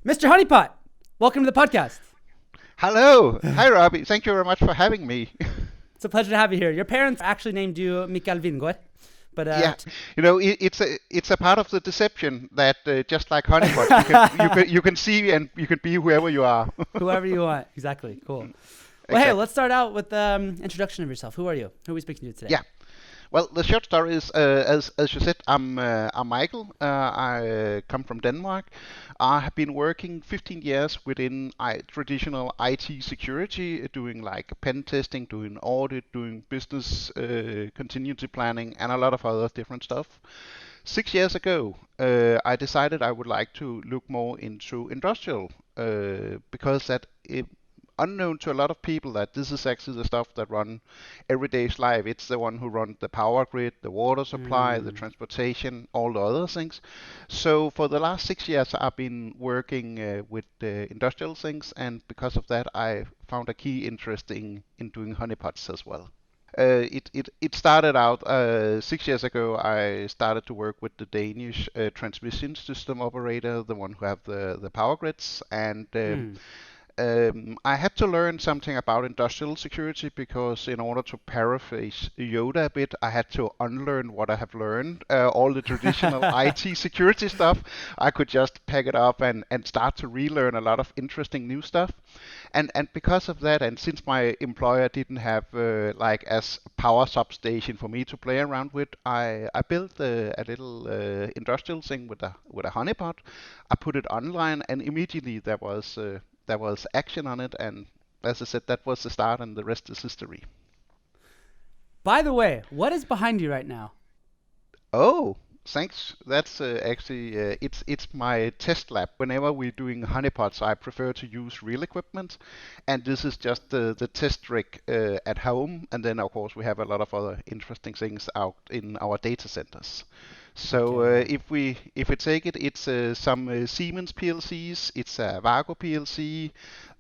Mr. Honeypot, welcome to the podcast. Hello. Hi, Robby. Thank you very much for having me. It's a pleasure to have you here. Your parents actually named you Mikael Vingaard, but Yeah, it's a part of the deception that just like honeypots, you can see and you can be whoever you are. whoever you want. Exactly. Cool. Well, hey, Exactly. let's start out with introduction of yourself. Who are you? Who are we speaking to today? Yeah. Well, the short story is, as you said, I'm Michael. I come from Denmark. I have been working 15 years within traditional IT security, doing like pen testing, doing audit, doing business continuity planning, and a lot of other different stuff. 6 years ago, I decided I would like to look more into industrial because unknown to a lot of people that this is actually the stuff that run everyday's life. It's the one who runs the power grid, the water supply, the Mm, transportation, all the other things. So for the last 6 years, I've been working with industrial things, and because of that, I found a key interest in doing honeypots as well. It started out 6 years ago. I started to work with the Danish transmission system operator, the one who have the power grids, and mm. I had to learn something about industrial security because, in order to paraphrase Yoda a bit, I had to unlearn what I have learned. All the traditional IT security stuff, I could just pack it up and start to relearn a lot of interesting new stuff. And because of that, and since my employer didn't have like as power substation for me to play around with, I built a little industrial thing with a honeypot. I put it online, and immediately there was action on it, and as I said, that was the start, and the rest is history. By the way, what is behind you right now? Oh, thanks. That's actually it's my test lab. Whenever we're doing honeypots, I prefer to use real equipment, and this is just the test rig at home. And then of course we have a lot of other interesting things out in our data centers. So Okay, yeah. if we take it, it's some Siemens PLCs, it's a Vago PLC,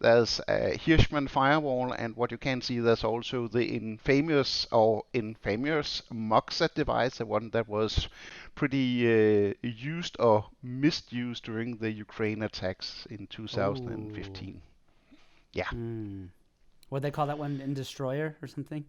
there's a Hirschman firewall, and what you can see, there's also the infamous Moxa device, the one that was pretty used or misused during the Ukraine attacks in Oh. 2015. Yeah. Mm. What they call that one? In Destroyer or something?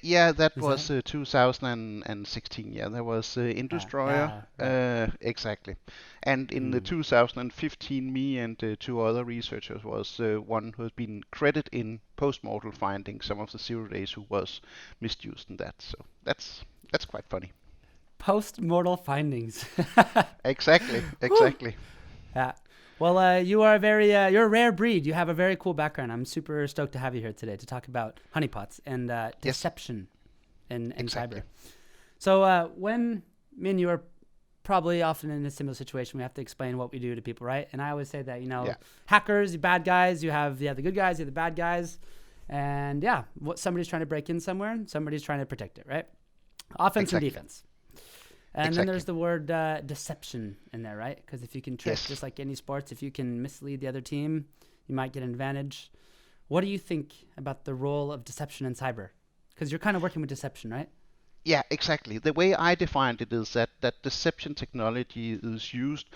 Yeah, that Is that? was 2016. Yeah, there was in Destroyer, Yeah, right. exactly. And in the Mm. 2015, me and two other researchers was one who has been credited in Postmodal finding some of the zero days who was misused in that. So that's quite funny. Post-mortal findings. Exactly, Whew. exactly. Yeah. Well, you are you're a rare breed. You have a very cool background. I'm super stoked to have you here today to talk about honeypots and Yes, deception in exactly. cyber. So when me and you are probably often in a similar situation, we have to explain what we do to people, right? And I always say that Yeah, hackers, you bad guys, you have the good guys, you have the bad guys, and yeah, what somebody's trying to break in somewhere, and somebody's trying to protect it, right? Offense and exactly, defense. And then exactly. there's the word deception in there, right? Because if you can trick, Yes. just like any sports, if you can mislead the other team, you might get an advantage. What do you think about the role of deception in cyber? Because you're kind of working with deception, right? Yeah, exactly. The way I defined it is that deception technology is used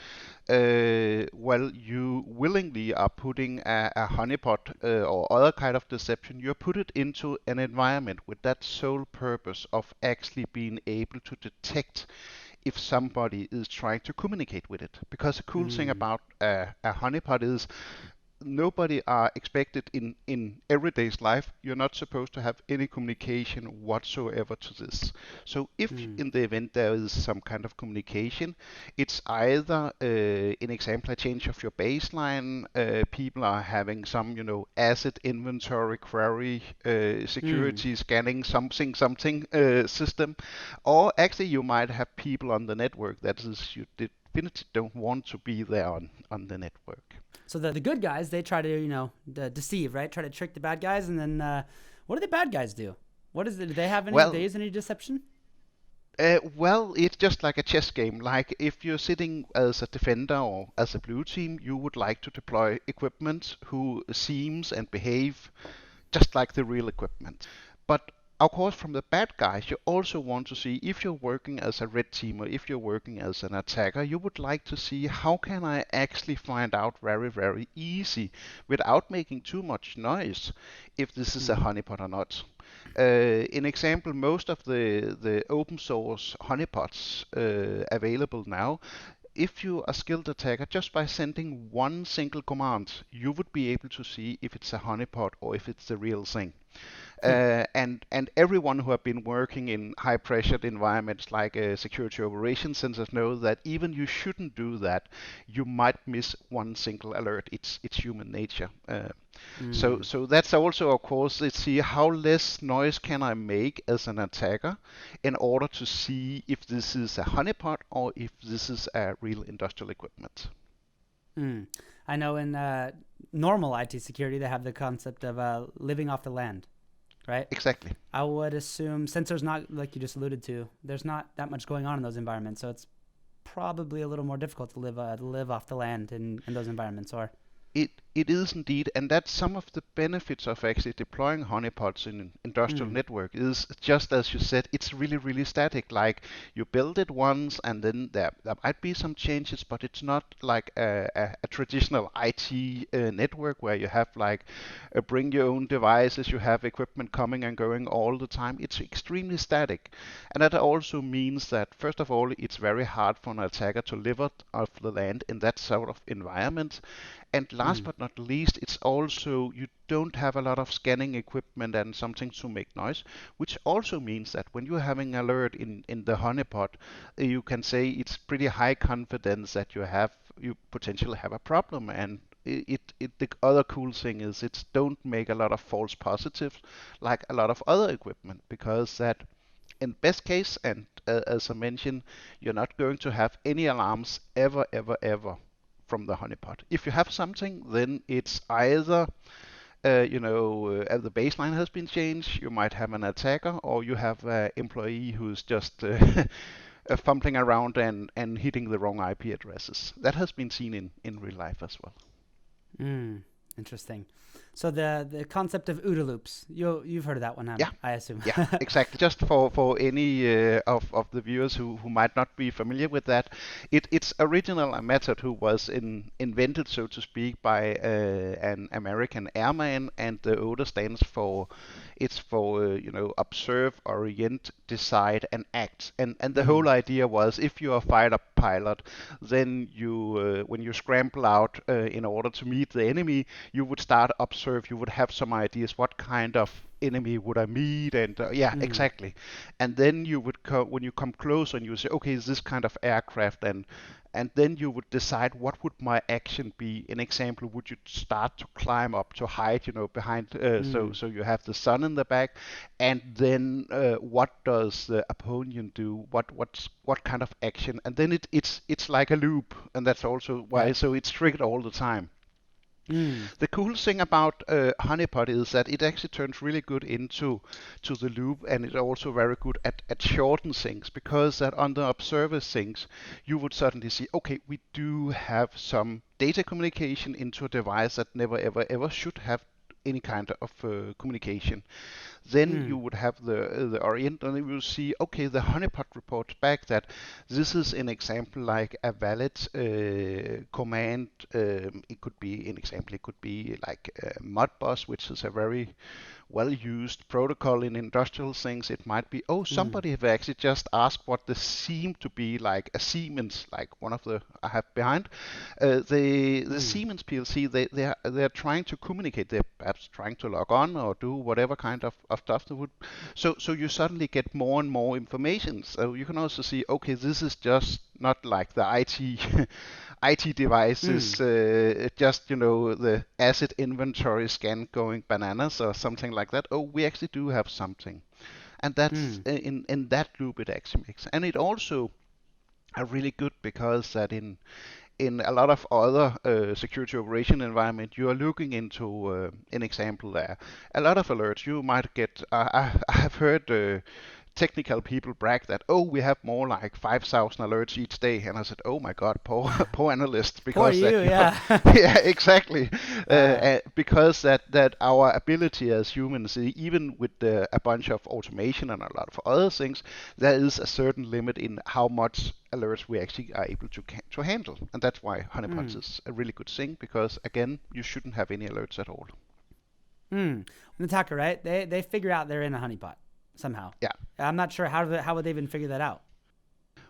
well, you willingly are putting a honeypot or other kind of deception. You put it into an environment with that sole purpose of actually being able to detect if somebody is trying to communicate with it. Because the cool thing Mm. about a honeypot is nobody are expected in everyday's life. You're not supposed to have any communication whatsoever to this. So if Mm. in the event there is some kind of communication, it's either in example a change of your baseline, people are having some asset inventory query, Mm. security scanning something system, or actually you might have people on the network that is you definitely don't want to be there on the network. So the good guys, they try to, deceive, right? Try to trick the bad guys. And then what do the bad guys do? What is it? Do they have any, they Well, use any deception? well, it's just like a chess game. Like if you're sitting as a defender or as a blue team, you would like to deploy equipment who seems and behave just like the real equipment. But of course, from the bad guys, you also want to see if you're working as a red team or if you're working as an attacker, you would like to see how can I actually find out very, very easy without making too much noise if this is a honeypot or not. In example, most of the open source honeypots available now, if you are skilled attacker, just by sending one single command, you would be able to see if it's a honeypot or if it's the real thing. And everyone who have been working in high pressured environments like security operations centers know that even you shouldn't do that, you might miss one single alert. It's human nature. So that's also, of course, let's see how less noise can I make as an attacker in order to see if this is a honeypot or if this is a real industrial equipment. I know in normal IT security, they have the concept of living off the land, right? Exactly. I would assume, since there's not, like you just alluded to, there's not that much going on in those environments, so it's probably a little more difficult to live off the land in those environments, or? It is indeed, and that's some of the benefits of actually deploying honeypots in an industrial network is just as you said, it's really, really static. Like you build it once and then there might be some changes, but it's not like a traditional IT network where you have like bring your own devices, you have equipment coming and going all the time. It's extremely static. And that also means that, first of all, it's very hard for an attacker to live off the land in that sort of environment. And last but not least, it's also you don't have a lot of scanning equipment and something to make noise, which also means that when you're having alert in the honeypot, you can say it's pretty high confidence that you potentially have a problem. And the other cool thing is it don't make a lot of false positives like a lot of other equipment, because that in best case, and as I mentioned, you're not going to have any alarms ever, ever, ever from the honeypot. If you have something, then it's either the baseline has been changed, you might have an attacker, or you have an employee who's just fumbling around and hitting the wrong IP addresses. That has been seen in real life as well. Interesting. So the concept of OODA loops, you've heard of that one, Yeah. I assume. Yeah, exactly. Just for any of the viewers who might not be familiar with that, it's original a method who was invented, so to speak, by an American airman, and the OODA stands for observe, orient, decide, and act. And the whole idea was if you're a fighter pilot, then you when you scramble out in order to meet the enemy, you would start observe. You would have some ideas what kind of enemy would I meet, and exactly. And then you would when you come close and you say, okay, is this kind of aircraft, and then you would decide what would my action be. An example, would you start to climb up to hide, behind, so you have the sun in the back, and then what does the opponent do? What kind of action? And then it's like a loop, and that's also why. So it's triggered all the time. The cool thing about Honeypot is that it actually turns really good into the loop, and it's also very good at shorten things, because that on the observer things, you would certainly see, okay, we do have some data communication into a device that never ever ever should have any kind of communication. Then you would have the orient, and you will see, okay, the honeypot reports back that this is an example like a valid command. It could be an example. It could be like Modbus, which is a very well-used protocol in industrial things. It might be, somebody have actually just asked what this seemed to be like a Siemens, like one of the I have behind. The Siemens PLC, they're trying to communicate. They're perhaps trying to log on or do whatever kind of stuff they would. So you suddenly get more and more information. So you can also see, okay, this is just not like the IT devices, just the asset inventory scan going bananas or something like that. Oh, we actually do have something, and that's in that loop it actually makes. And it also are really good because that in a lot of other security operation environment, you are looking into an example there. A lot of alerts you might get. I have heard technical people brag that, oh, we have more like 5,000 alerts each day, and I said, oh my God, poor analysts, Poor because that you, yeah. yeah, exactly, uh, because that our ability as humans, even with a bunch of automation and a lot of other things, there is a certain limit in how much alerts we actually are able to handle, and that's why honeypots mm, is a really good thing, because again, you shouldn't have any alerts at all. an attacker, right? They figure out they're in a honeypot somehow. Yeah. I'm not sure how would they even figure that out.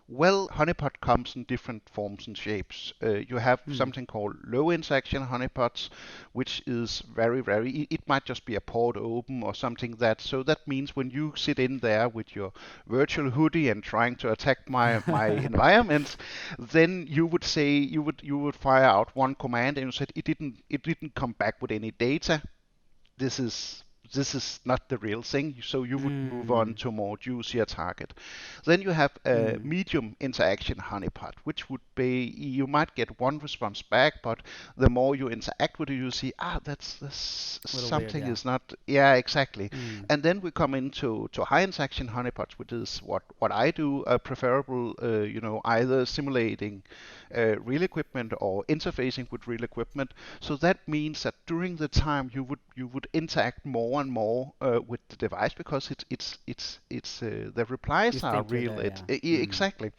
Well, honeypot comes in different forms and shapes. You have Hmm. something called low interaction honeypots, which is very, it might just be a port open or something that, so that means when you sit in there with your virtual hoodie and trying to attack my environment, then you would say, you would fire out one command and you said it didn't come back with any data. this is this is not the real thing, so you would move on Mm, to more juicier target. Then you have a mm, medium interaction honeypot, which would be, you might get one response back, but the more you interact with it, you see, that's a little weird, something yeah. is not, yeah, exactly. Mm, And then we come into high interaction honeypots, which is what I do, preferable, either simulating real equipment or interfacing with real equipment. So that means that during the time you would interact more and more with the device, because the you replies are think you're real. there, yeah. Exactly.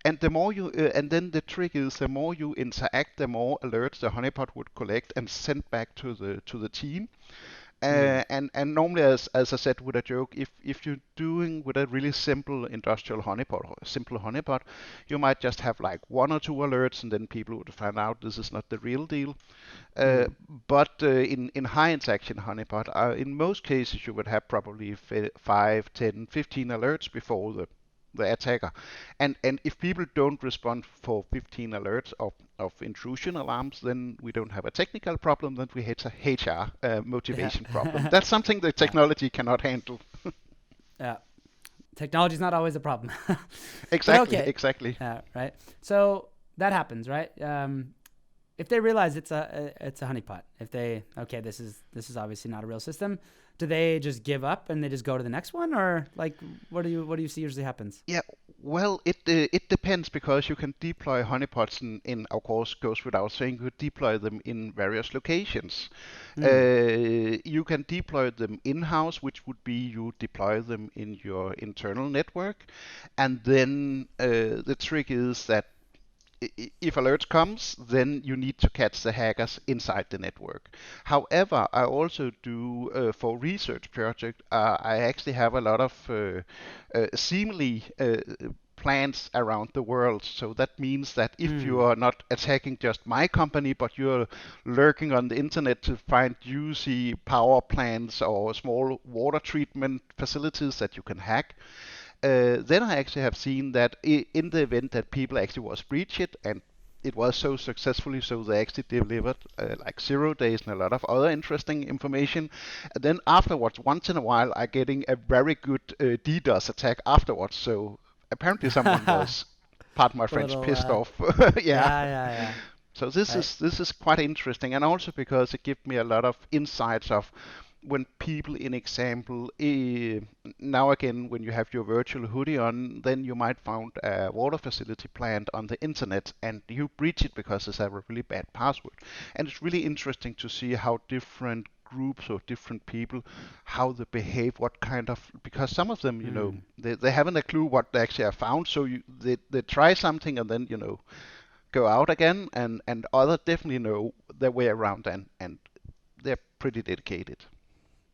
And the more you and then the trick is, the more you interact, the more alerts the honeypot would collect and send back to the team. Mm, And normally, as I said with a joke, if you're doing with a really simple industrial honeypot or a simple honeypot, you might just have like one or two alerts, and then people would find out this is not the real deal. Uh, mm, but in high interaction honeypot, in most cases you would have probably 5, 10, 15 alerts before the attacker. And if people don't respond for 15 alerts of intrusion alarms, then we don't have a technical problem, then we hit a HR yeah. motivation problem. That's something the Yeah. technology cannot handle. Yeah. Technology's not always a problem. But Exactly, okay. exactly. Right. So that happens, right? If they realize it's a honeypot, if they okay, this is obviously not a real system, do they just give up and they just go to the next one, or like what do you see usually happens? Yeah, well, it depends, because you can deploy honeypots in of course, goes without saying, you deploy them in various locations. Hmm. You can deploy them in-house, which would be you deploy them in your internal network, and then the trick is that if alerts comes, then you need to catch the hackers inside the network. However, I also do for research project. I actually have a lot of seemingly plans around the world. So that means that if you Hmm. are not attacking just my company, but you're lurking on the internet to find juicy power plants or small water treatment facilities that you can hack, then I actually have seen that in the event that people actually was breached, and it was so successfully, so they actually delivered like 0 days and a lot of other interesting information. And then afterwards, once in a while, I getting a very good DDoS attack afterwards. So apparently someone was, pardon my A French, little. pissed off. Yeah. Yeah. Yeah. Yeah. So this Right. is this is quite interesting, and also because it gives me a lot of insights of when people, in example, now again, when you have your virtual hoodie on, then you might find a water facility plant on the internet, and you breach it because it's a really bad password. And it's really interesting to see how different groups or different people, how they behave, what kind of, because some of them, Hmm. they haven't a clue what they actually have found, so they try something and then go out again, and others definitely know their way around, and they're pretty dedicated.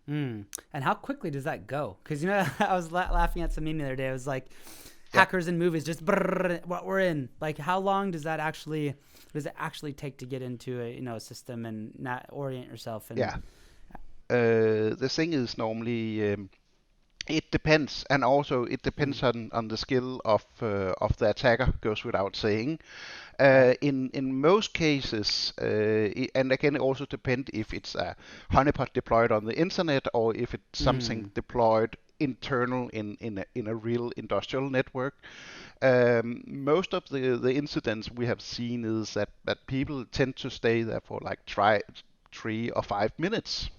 Mm. And how quickly does that go? Because I was laughing at some meme the other day. It was like Yeah, hackers in movies, just brrr, what we're in. Like, how long does it actually take to get into a system and not orient yourself? And yeah. The thing is normally, it depends, and also it mm, depends on the skill of the attacker. Goes without saying. right. In most cases, and again, it also depends if it's a honeypot deployed on the internet or if it's something Mm, deployed internal in a real industrial network. Most of the incidents we have seen is that people tend to stay there for like 3 or 5 minutes,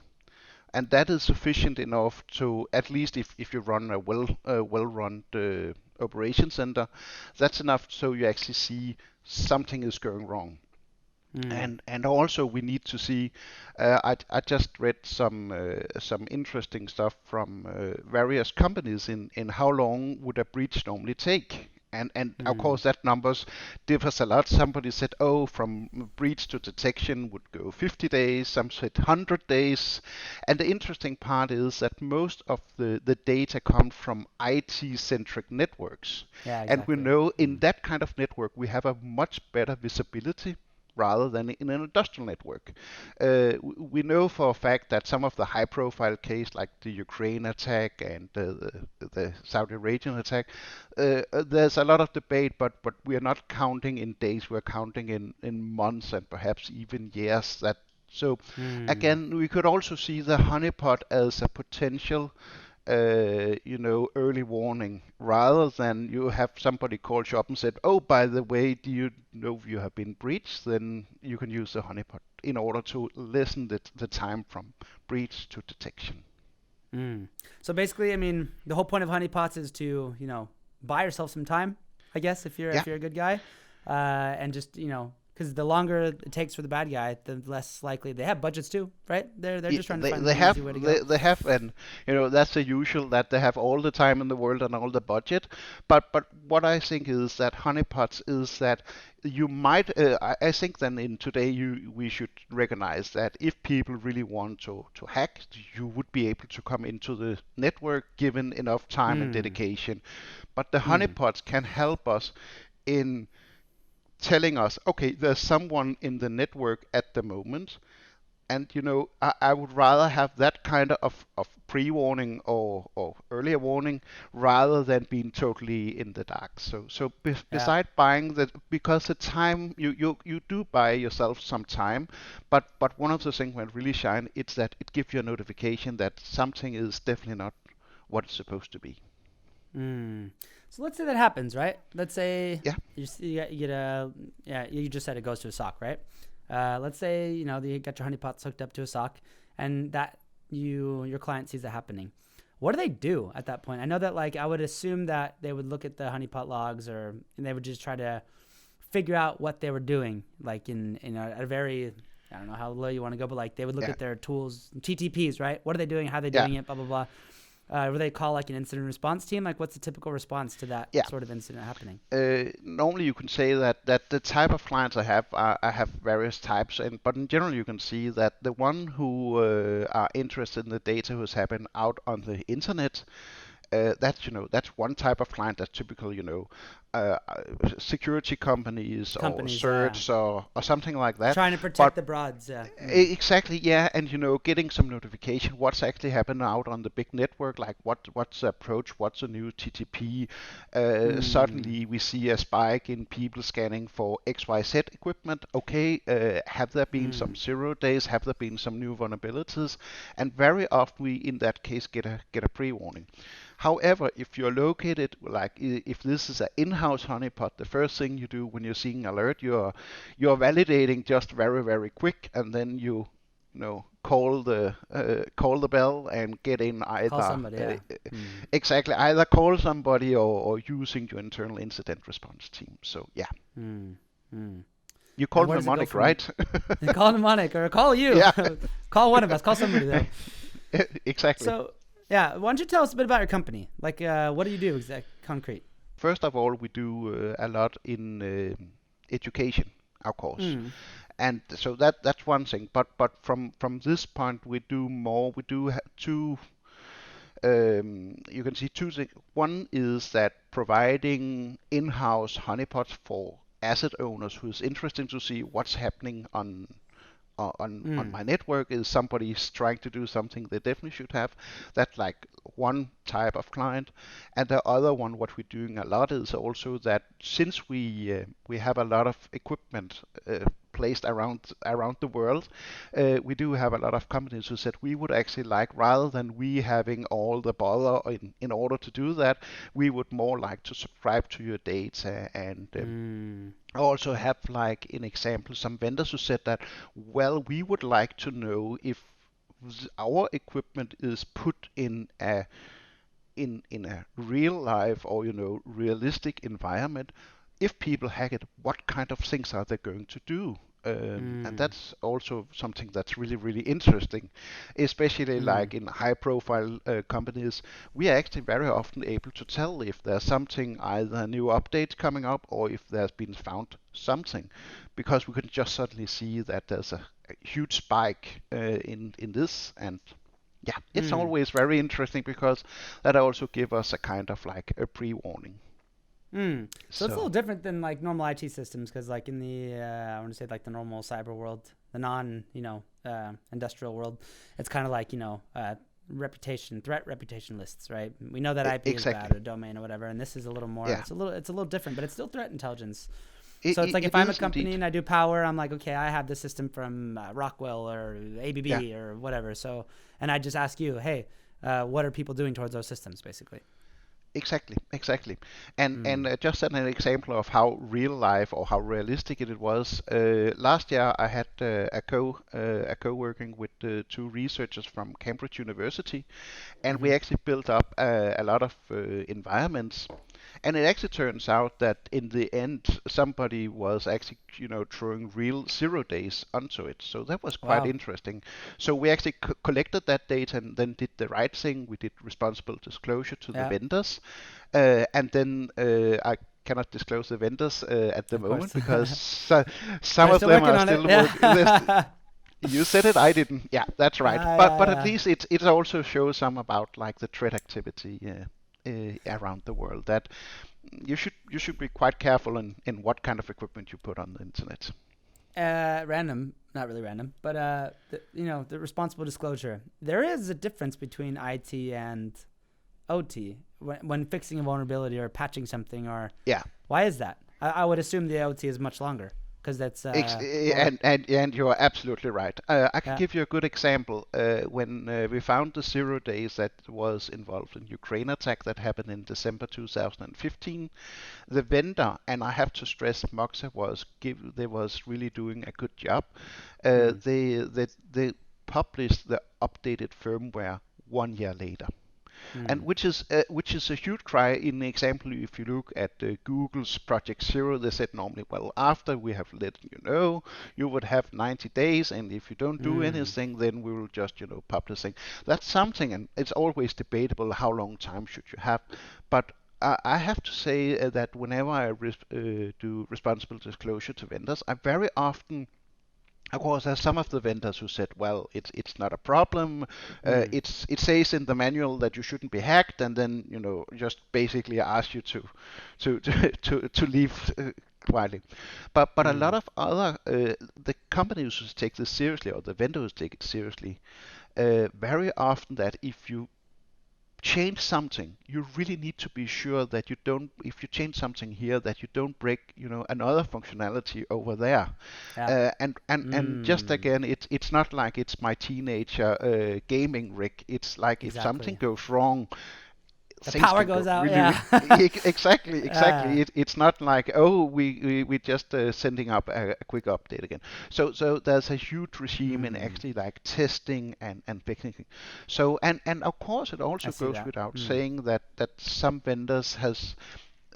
and that is sufficient enough to, at least if you run a well-run operation center, that's enough so you actually see something is going wrong. And also we need to see. I just read some interesting stuff from various companies in how long would a breach normally take. And of course that numbers differs a lot. Somebody said, oh, from breach to detection would go 50 days. Some said 100 days. And the interesting part is that most of the data come from IT-centric networks. Yeah, And we exactly. know in that kind of network we have a much better visibility rather than in an industrial network. We know for a fact that some of the high-profile cases, like the Ukraine attack and the Saudi Arabian attack, there's a lot of debate, but we are not counting in days, we're counting in months and perhaps even years. So again, we could also see the honeypot as a potential early warning, rather than you have somebody called you up and said, oh, by the way, do you know you have been breached? Then you can use the honeypot in order to lessen the time from breach to detection. So basically, I mean, the whole point of honeypots is to, buy yourself some time, I guess, if you're a good guy, and just, because the longer it takes for the bad guy, the less likely they have budgets too, right? They're just trying to find an easy way to go. They have, and that's the usual, that they have all the time in the world and all the budget. But what I think is that honeypots is that you might. I think then in today we should recognize that if people really want to hack, you would be able to come into the network given enough time and dedication. But the honeypots can help us in telling us, okay, there's someone in the network at the moment, and I would rather have that kind of pre-warning or earlier warning rather than being totally in the dark. So beside buying that, because the time you do buy yourself some time, but one of the things when it really shine, it's that it gives you a notification that something is definitely not what it's supposed to be. So let's say that happens, right? Let's say Yeah. you just said it goes to a SOC, right? Let's say you got your honeypots hooked up to a SOC, and that your client sees that happening. What do they do at that point? I know that I would assume that they would look at the honeypot logs, and they would just try to figure out what they were doing, in a very, I don't know how low you want to go, but they would look at their tools, TTPs, right? What are they doing? How are they doing it? Blah blah blah. Would they call an incident response team? What's the typical response to that sort of incident happening? Normally you can say that the type of clients I have various types, but in general you can see that the one who are interested in the data who's happened out on the internet, that's one type of client. That's typical, security companies or certs or something like that. Trying to protect the broads, Exactly, yeah, and getting some notification what's actually happening out on the big network, like what's the approach, what's the new TTP. Suddenly we see a spike in people scanning for XYZ equipment. Okay, have there been some 0 days? Have there been some new vulnerabilities? And very often we, in that case, get a pre-warning. However, if you're located, if this is an in-house honeypot, the first thing you do when you're seeing alert, you're validating just very, very quick, and then you call the bell and get in either. Call somebody, exactly, either call somebody or using your internal incident response team. So yeah. You call mnemonic, right? Call mnemonic or call you. Yeah. Call one of us. Call somebody though. Exactly. So. Yeah, why don't you tell us a bit about your company? What do you do concrete? First of all, we do a lot in education, of course, and so that's one thing. But from this point, we do more. We do two. You can see two things. One is that providing in-house honeypots for asset owners who's interested to see what's happening on my network. Is somebody's trying to do something they definitely should have. That's one type of client. And the other one, what we're doing a lot, is also that since we have a lot of equipment placed around the world, we do have a lot of companies who said we would actually rather than we having all the bother in order to do that, we would more like to subscribe to your data. And I also have, an example, some vendors who said that, well, we would like to know if our equipment is put in a real life or realistic environment, if people hack it, what kind of things are they going to do? And Mm. that's also something that's really, really interesting, especially Mm. like in high-profile companies. We are actually very often able to tell if there's something, either a new update coming up or if there's been found something, because we can just suddenly see that there's a huge spike in this. And yeah, it's Mm. always very interesting because that also give us a kind of like a pre-warning. Mm. So it's a little So different than like normal IT systems because like in the I want to say like the normal cyber world, the non industrial world, it's kind of like threat reputation lists, right? We know that IP is exactly, bad, a domain or whatever, and this is a little more. yeah, It's a little different, but it's still threat intelligence. it, So it's it, like if it I'm a is company indeed. and I do power, I'm like, okay, I have this system from Rockwell or Yeah, ABB or whatever. So and I just ask you, hey, what are people doing towards those systems, basically? exactly. And Mm. just an example of how real life or how realistic it was. Last year, I had a co-working with two researchers from Cambridge University, and we Mm-hmm. actually built up a lot of environments. And it actually turns out that in the end, somebody was actually, throwing real 0 days onto it. So that was quite Wow. interesting. So we actually collected that data and then did the right thing. We did responsible disclosure to the Yeah. vendors, and then I cannot disclose the vendors at the Of moment course. because some They're of still them working are on it. still working. Yeah. You said it, I didn't. Yeah, that's right. But at Yeah. least it also shows some about like the threat activity around the world. That you should be quite careful in what kind of equipment you put on the internet. Random, not really random, but the responsible disclosure. There is a difference between IT and OT when fixing a vulnerability or patching something. Or Yeah. why is that? I would assume the OT is much longer because that's more. And you are absolutely right. I can Yeah. give you a good example. When we found the 0 days that was involved in Ukraine attack that happened in December 2015, the vendor, and I have to stress, Moxa they was really doing a good job. Mm. They published the updated firmware 1 year later. And Mm. which is a huge cry. In the example, if you look at Google's Project Zero, they said normally, well, after we have let you know, you would have 90 days, and if you don't do Mm. anything, then we will just publishing. That's something, and it's always debatable how long time should you have. But I have to say that whenever I do responsible disclosure to vendors, I very often, of course, there's some of the vendors who said, "Well, it's not a problem. Mm. It says in the manual that you shouldn't be hacked," and then just basically ask you to leave quietly. But a lot Mm. of other the companies who take this seriously or the vendors take it seriously, very often that if you change something, you really need to be sure that you don't, if you change something here, that you don't break, another functionality over there. Yeah. And just Mm. again, it's not like it's my teenager gaming rig. It's like if something Exactly. goes wrong, The things power can goes go out. really, Yeah. really exactly. It's not like, oh, we just sending up a quick update again. So there's a huge regime in Mm. actually like testing and fixing. So and of course it I also see goes that. without Mm. saying that some vendors has,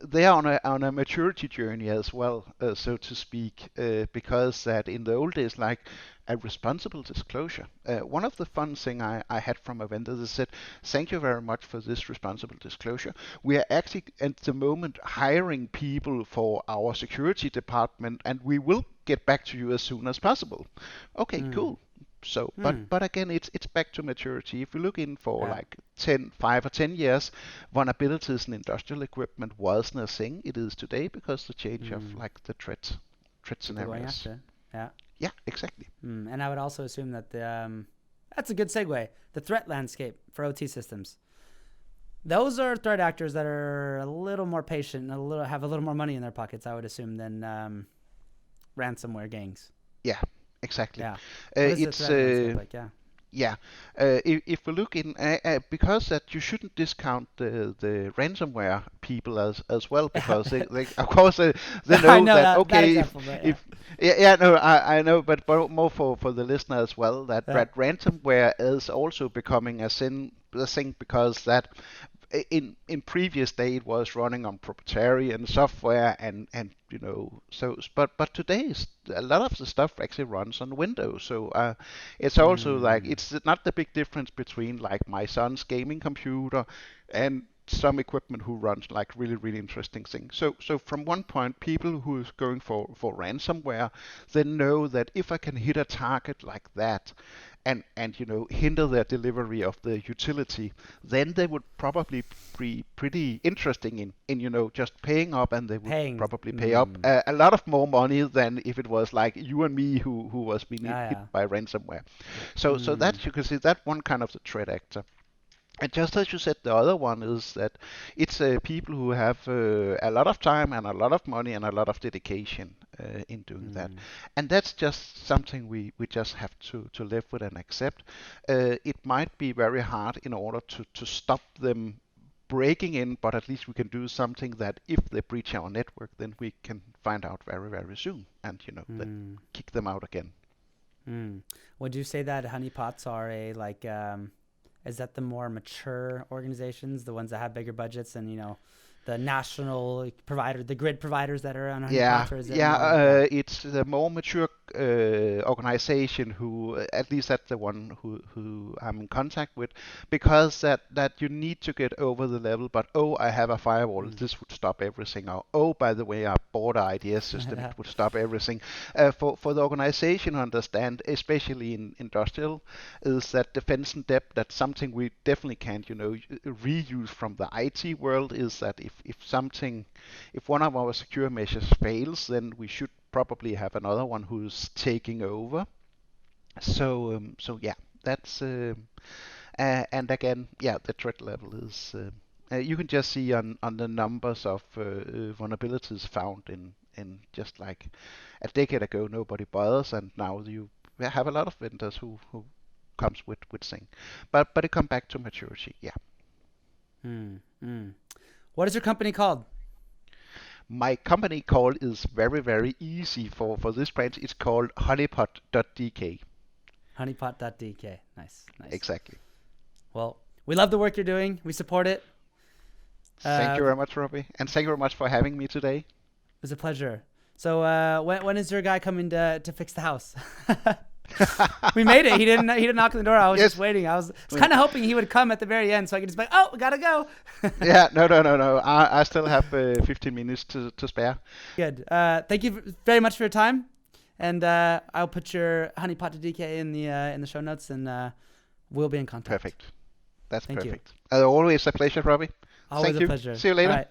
they are on a maturity journey as well, so to speak, because that in the old days, like a responsible disclosure. One of the fun thing I had from a vendor that said, "Thank you very much for this responsible disclosure. We are actually at the moment hiring people for our security department, and we will get back to you as soon as possible." Okay, Mm. cool. So, but Mm. but again, it's back to maturity. If you look in for Yeah. like 5 or 10 years, vulnerabilities in industrial equipment wasn't a thing it is today because the change of Mm. like the threat People going scenarios. after it. Yeah. Yeah, exactly. And I would also assume that that's a good segue. The threat landscape for OT systems. Those are threat actors that are a little more patient and have a little more money in their pockets, I would assume, than ransomware gangs. Yeah, exactly. Yeah. What is the It's threat landscape like? Yeah. Yeah, if we look in, because that you shouldn't discount the ransomware people as well, because they of course they I know know that that okay, example, but yeah. if Yeah, no, I know, but more for the listener as well, that Yeah. ransomware is also becoming a thing because that in previous day it was running on proprietary and software and but today a lot of the stuff actually runs on Windows. So it's also like Mm. it's not the big difference between like my son's gaming computer and some equipment who runs like really interesting things. So from one point, people who is going for ransomware, they know that if I can hit a target like that, and hinder their delivery of the utility, then they would probably be pretty interesting in just paying up, and they would Paying. probably pay up Mm. a lot of more money than if it was like you and me who was being Ah, hit yeah. by ransomware. So Mm. that you can see that one kind of the threat actor. And just as you said, the other one is that it's people who have a lot of time and a lot of money and a lot of dedication in doing that. Mm. And that's just something we just have to live with and accept. It might be very hard in order to stop them breaking in, but at least we can do something that if they breach our network, then we can find out very soon and, then Mm. kick them out again. Mm. Would you say that honeypots are a like is that the more mature organizations, the ones that have bigger budgets and the national provider, the grid providers that are on Yeah, honeypots, or is it yeah. more It's the more mature organization who, at least that's the one who I'm in contact with, because that you need to get over the level. But oh, I have a firewall. Mm. This would stop everything. Or oh, by the way, I bought an IDS system. It Yeah. would stop everything. For the organization to understand, especially in industrial, is that defense in depth. That's something we definitely can't, reuse from the IT world. Is that if one of our secure measures fails, then we should probably have another one who's taking over. So yeah, that's and again, yeah, the threat level is. You can just see on the numbers of vulnerabilities found in just like a decade ago, nobody bothers, and now you have a lot of vendors who comes with thing. But it come back to maturity, yeah. Mm. Mm. What is your company called? My company call is very easy for this branch. It's called Honeypot.dk. Honeypot.dk. Nice, nice. Exactly. Well, we love the work you're doing. We support it. Thank you It very much, Robby, and thank you very much for having me today. was a pleasure. So, when is your guy coming to fix the house? We made it. He didn't knock on the door. I was just Yes. waiting. I was kind of hoping he would come at the very end so I could just be like, oh, we gotta go. Yeah. No. I still have 15 minutes to spare. Good. Thank you very much for your time, and I'll put your honeypot to DK in the show notes, and we'll be in contact. Perfect. That's Thank you. perfect. Always a pleasure, Robby. Always Thank a you. pleasure. See you All later. right.